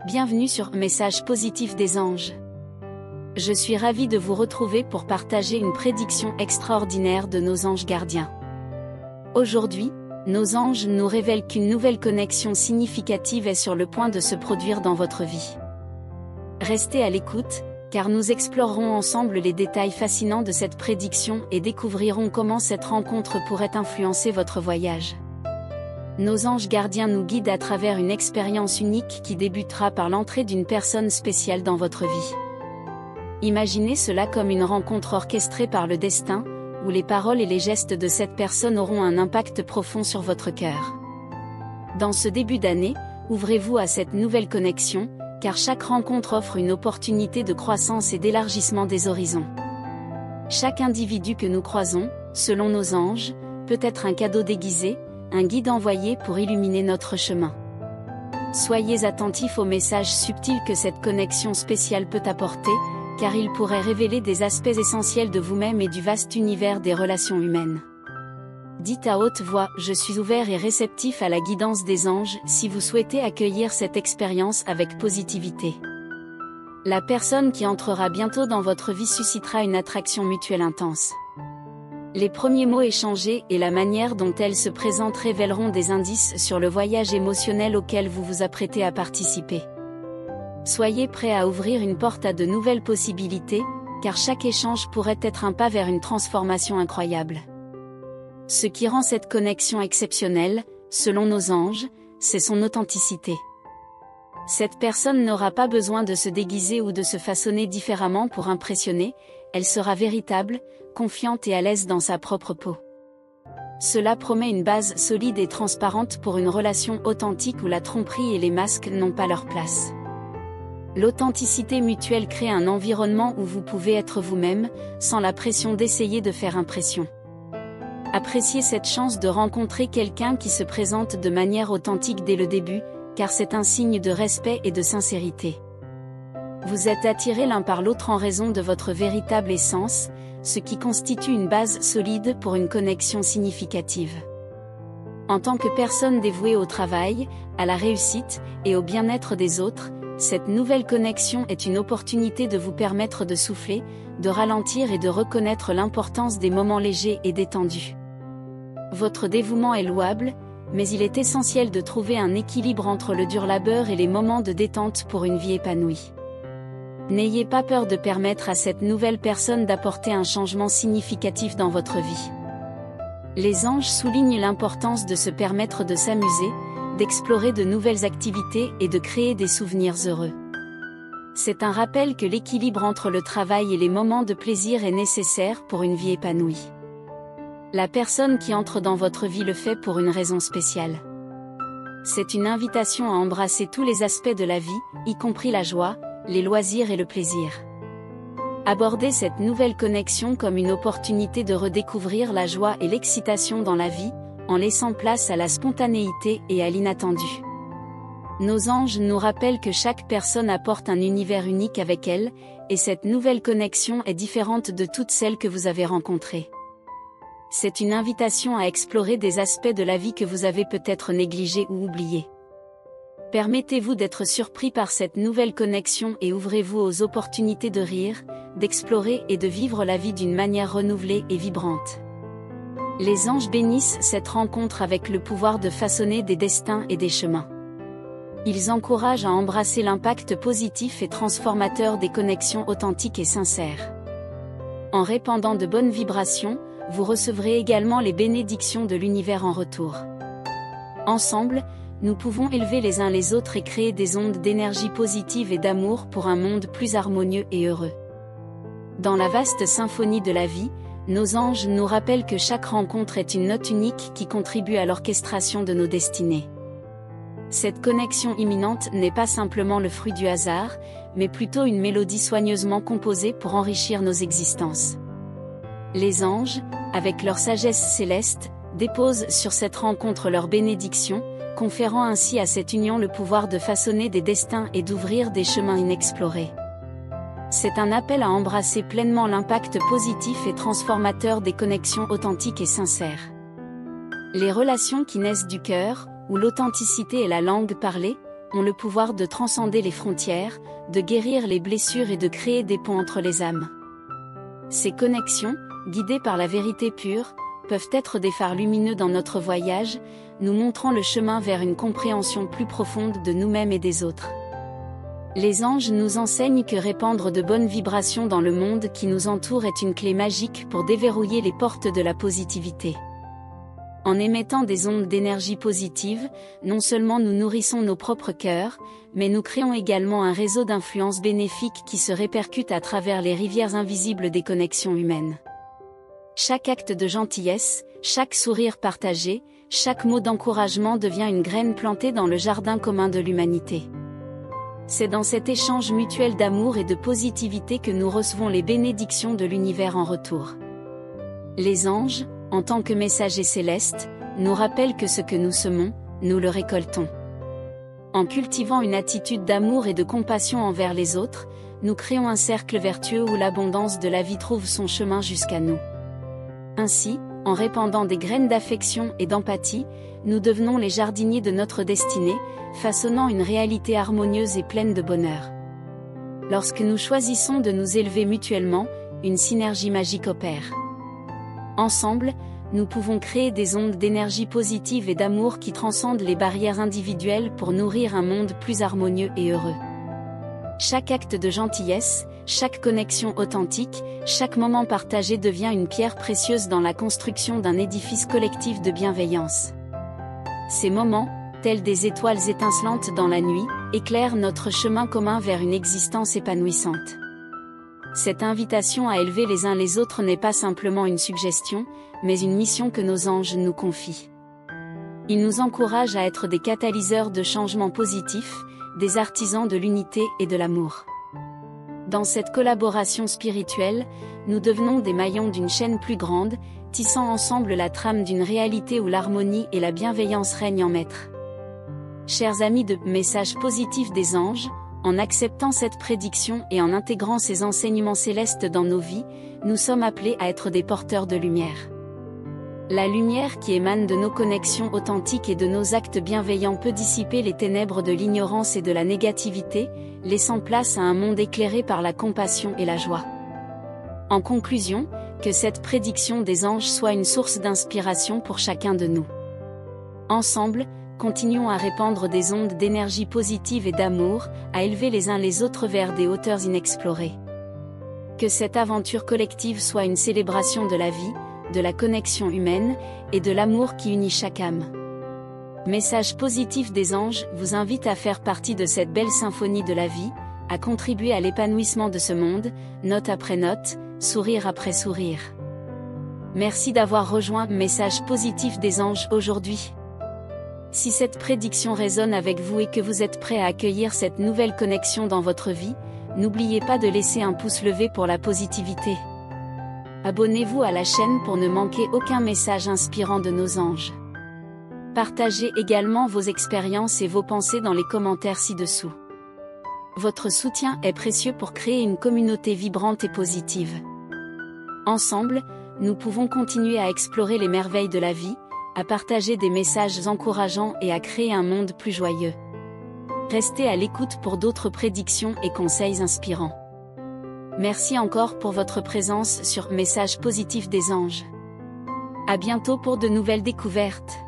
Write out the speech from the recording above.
Bienvenue sur Message positif des anges. Je suis ravie de vous retrouver pour partager une prédiction extraordinaire de nos anges gardiens. Aujourd'hui, nos anges nous révèlent qu'une nouvelle connexion significative est sur le point de se produire dans votre vie. Restez à l'écoute, car nous explorerons ensemble les détails fascinants de cette prédiction et découvrirons comment cette rencontre pourrait influencer votre voyage. Nos anges gardiens nous guident à travers une expérience unique qui débutera par l'entrée d'une personne spéciale dans votre vie. Imaginez cela comme une rencontre orchestrée par le destin, où les paroles et les gestes de cette personne auront un impact profond sur votre cœur. Dans ce début d'année, ouvrez-vous à cette nouvelle connexion, car chaque rencontre offre une opportunité de croissance et d'élargissement des horizons. Chaque individu que nous croisons, selon nos anges, peut être un cadeau déguisé, un guide envoyé pour illuminer notre chemin. Soyez attentifs aux messages subtils que cette connexion spéciale peut apporter, car ils pourraient révéler des aspects essentiels de vous-même et du vaste univers des relations humaines. Dites à haute voix « Je suis ouvert et réceptif à la guidance des anges » si vous souhaitez accueillir cette expérience avec positivité. La personne qui entrera bientôt dans votre vie suscitera une attraction mutuelle intense. Les premiers mots échangés et la manière dont elle se présente révéleront des indices sur le voyage émotionnel auquel vous vous apprêtez à participer. Soyez prêts à ouvrir une porte à de nouvelles possibilités, car chaque échange pourrait être un pas vers une transformation incroyable. Ce qui rend cette connexion exceptionnelle, selon nos anges, c'est son authenticité. Cette personne n'aura pas besoin de se déguiser ou de se façonner différemment pour impressionner, elle sera véritable, confiante et à l'aise dans sa propre peau. Cela promet une base solide et transparente pour une relation authentique où la tromperie et les masques n'ont pas leur place. L'authenticité mutuelle crée un environnement où vous pouvez être vous-même, sans la pression d'essayer de faire impression. Appréciez cette chance de rencontrer quelqu'un qui se présente de manière authentique dès le début, car c'est un signe de respect et de sincérité. Vous êtes attirés l'un par l'autre en raison de votre véritable essence, ce qui constitue une base solide pour une connexion significative. En tant que personne dévouée au travail, à la réussite et au bien-être des autres, cette nouvelle connexion est une opportunité de vous permettre de souffler, de ralentir et de reconnaître l'importance des moments légers et détendus. Votre dévouement est louable, mais il est essentiel de trouver un équilibre entre le dur labeur et les moments de détente pour une vie épanouie. N'ayez pas peur de permettre à cette nouvelle personne d'apporter un changement significatif dans votre vie. Les anges soulignent l'importance de se permettre de s'amuser, d'explorer de nouvelles activités et de créer des souvenirs heureux. C'est un rappel que l'équilibre entre le travail et les moments de plaisir est nécessaire pour une vie épanouie. La personne qui entre dans votre vie le fait pour une raison spéciale. C'est une invitation à embrasser tous les aspects de la vie, y compris la joie, les loisirs et le plaisir. Abordez cette nouvelle connexion comme une opportunité de redécouvrir la joie et l'excitation dans la vie, en laissant place à la spontanéité et à l'inattendu. Nos anges nous rappellent que chaque personne apporte un univers unique avec elle, et cette nouvelle connexion est différente de toutes celles que vous avez rencontrées. C'est une invitation à explorer des aspects de la vie que vous avez peut-être négligés ou oubliés. Permettez-vous d'être surpris par cette nouvelle connexion et ouvrez-vous aux opportunités de rire, d'explorer et de vivre la vie d'une manière renouvelée et vibrante. Les anges bénissent cette rencontre avec le pouvoir de façonner des destins et des chemins. Ils encouragent à embrasser l'impact positif et transformateur des connexions authentiques et sincères. En répandant de bonnes vibrations, vous recevrez également les bénédictions de l'univers en retour. Ensemble, nous pouvons élever les uns les autres et créer des ondes d'énergie positive et d'amour pour un monde plus harmonieux et heureux. Dans la vaste symphonie de la vie, nos anges nous rappellent que chaque rencontre est une note unique qui contribue à l'orchestration de nos destinées. Cette connexion imminente n'est pas simplement le fruit du hasard, mais plutôt une mélodie soigneusement composée pour enrichir nos existences. Les anges, avec leur sagesse céleste, déposent sur cette rencontre leur bénédiction, conférant ainsi à cette union le pouvoir de façonner des destins et d'ouvrir des chemins inexplorés. C'est un appel à embrasser pleinement l'impact positif et transformateur des connexions authentiques et sincères. Les relations qui naissent du cœur, où l'authenticité est la langue parlée, ont le pouvoir de transcender les frontières, de guérir les blessures et de créer des ponts entre les âmes. Ces connexions, guidées par la vérité pure, peuvent être des phares lumineux dans notre voyage, nous montrant le chemin vers une compréhension plus profonde de nous-mêmes et des autres. Les anges nous enseignent que répandre de bonnes vibrations dans le monde qui nous entoure est une clé magique pour déverrouiller les portes de la positivité. En émettant des ondes d'énergie positive, non seulement nous nourrissons nos propres cœurs, mais nous créons également un réseau d'influence bénéfique qui se répercute à travers les rivières invisibles des connexions humaines. Chaque acte de gentillesse, chaque sourire partagé, chaque mot d'encouragement devient une graine plantée dans le jardin commun de l'humanité. C'est dans cet échange mutuel d'amour et de positivité que nous recevons les bénédictions de l'univers en retour. Les anges, en tant que messagers célestes, nous rappellent que ce que nous semons, nous le récoltons. En cultivant une attitude d'amour et de compassion envers les autres, nous créons un cercle vertueux où l'abondance de la vie trouve son chemin jusqu'à nous. Ainsi, en répandant des graines d'affection et d'empathie, nous devenons les jardiniers de notre destinée, façonnant une réalité harmonieuse et pleine de bonheur. Lorsque nous choisissons de nous élever mutuellement, une synergie magique opère. Ensemble, nous pouvons créer des ondes d'énergie positive et d'amour qui transcendent les barrières individuelles pour nourrir un monde plus harmonieux et heureux. Chaque acte de gentillesse, chaque connexion authentique, chaque moment partagé devient une pierre précieuse dans la construction d'un édifice collectif de bienveillance. Ces moments, tels des étoiles étincelantes dans la nuit, éclairent notre chemin commun vers une existence épanouissante. Cette invitation à élever les uns les autres n'est pas simplement une suggestion, mais une mission que nos anges nous confient. Ils nous encouragent à être des catalyseurs de changements positifs, des artisans de l'unité et de l'amour. Dans cette collaboration spirituelle, nous devenons des maillons d'une chaîne plus grande, tissant ensemble la trame d'une réalité où l'harmonie et la bienveillance règnent en maître. Chers amis de Messages positifs des anges, en acceptant cette prédiction et en intégrant ces enseignements célestes dans nos vies, nous sommes appelés à être des porteurs de lumière. La lumière qui émane de nos connexions authentiques et de nos actes bienveillants peut dissiper les ténèbres de l'ignorance et de la négativité, laissant place à un monde éclairé par la compassion et la joie. En conclusion, que cette prédiction des anges soit une source d'inspiration pour chacun de nous. Ensemble, continuons à répandre des ondes d'énergie positive et d'amour, à élever les uns les autres vers des hauteurs inexplorées. Que cette aventure collective soit une célébration de la vie, de la connexion humaine, et de l'amour qui unit chaque âme. Message positif des anges vous invite à faire partie de cette belle symphonie de la vie, à contribuer à l'épanouissement de ce monde, note après note, sourire après sourire. Merci d'avoir rejoint Message positif des anges aujourd'hui. Si cette prédiction résonne avec vous et que vous êtes prêt à accueillir cette nouvelle connexion dans votre vie, n'oubliez pas de laisser un pouce levé pour la positivité. Abonnez-vous à la chaîne pour ne manquer aucun message inspirant de nos anges. Partagez également vos expériences et vos pensées dans les commentaires ci-dessous. Votre soutien est précieux pour créer une communauté vibrante et positive. Ensemble, nous pouvons continuer à explorer les merveilles de la vie, à partager des messages encourageants et à créer un monde plus joyeux. Restez à l'écoute pour d'autres prédictions et conseils inspirants. Merci encore pour votre présence sur Messages positifs des anges. À bientôt pour de nouvelles découvertes.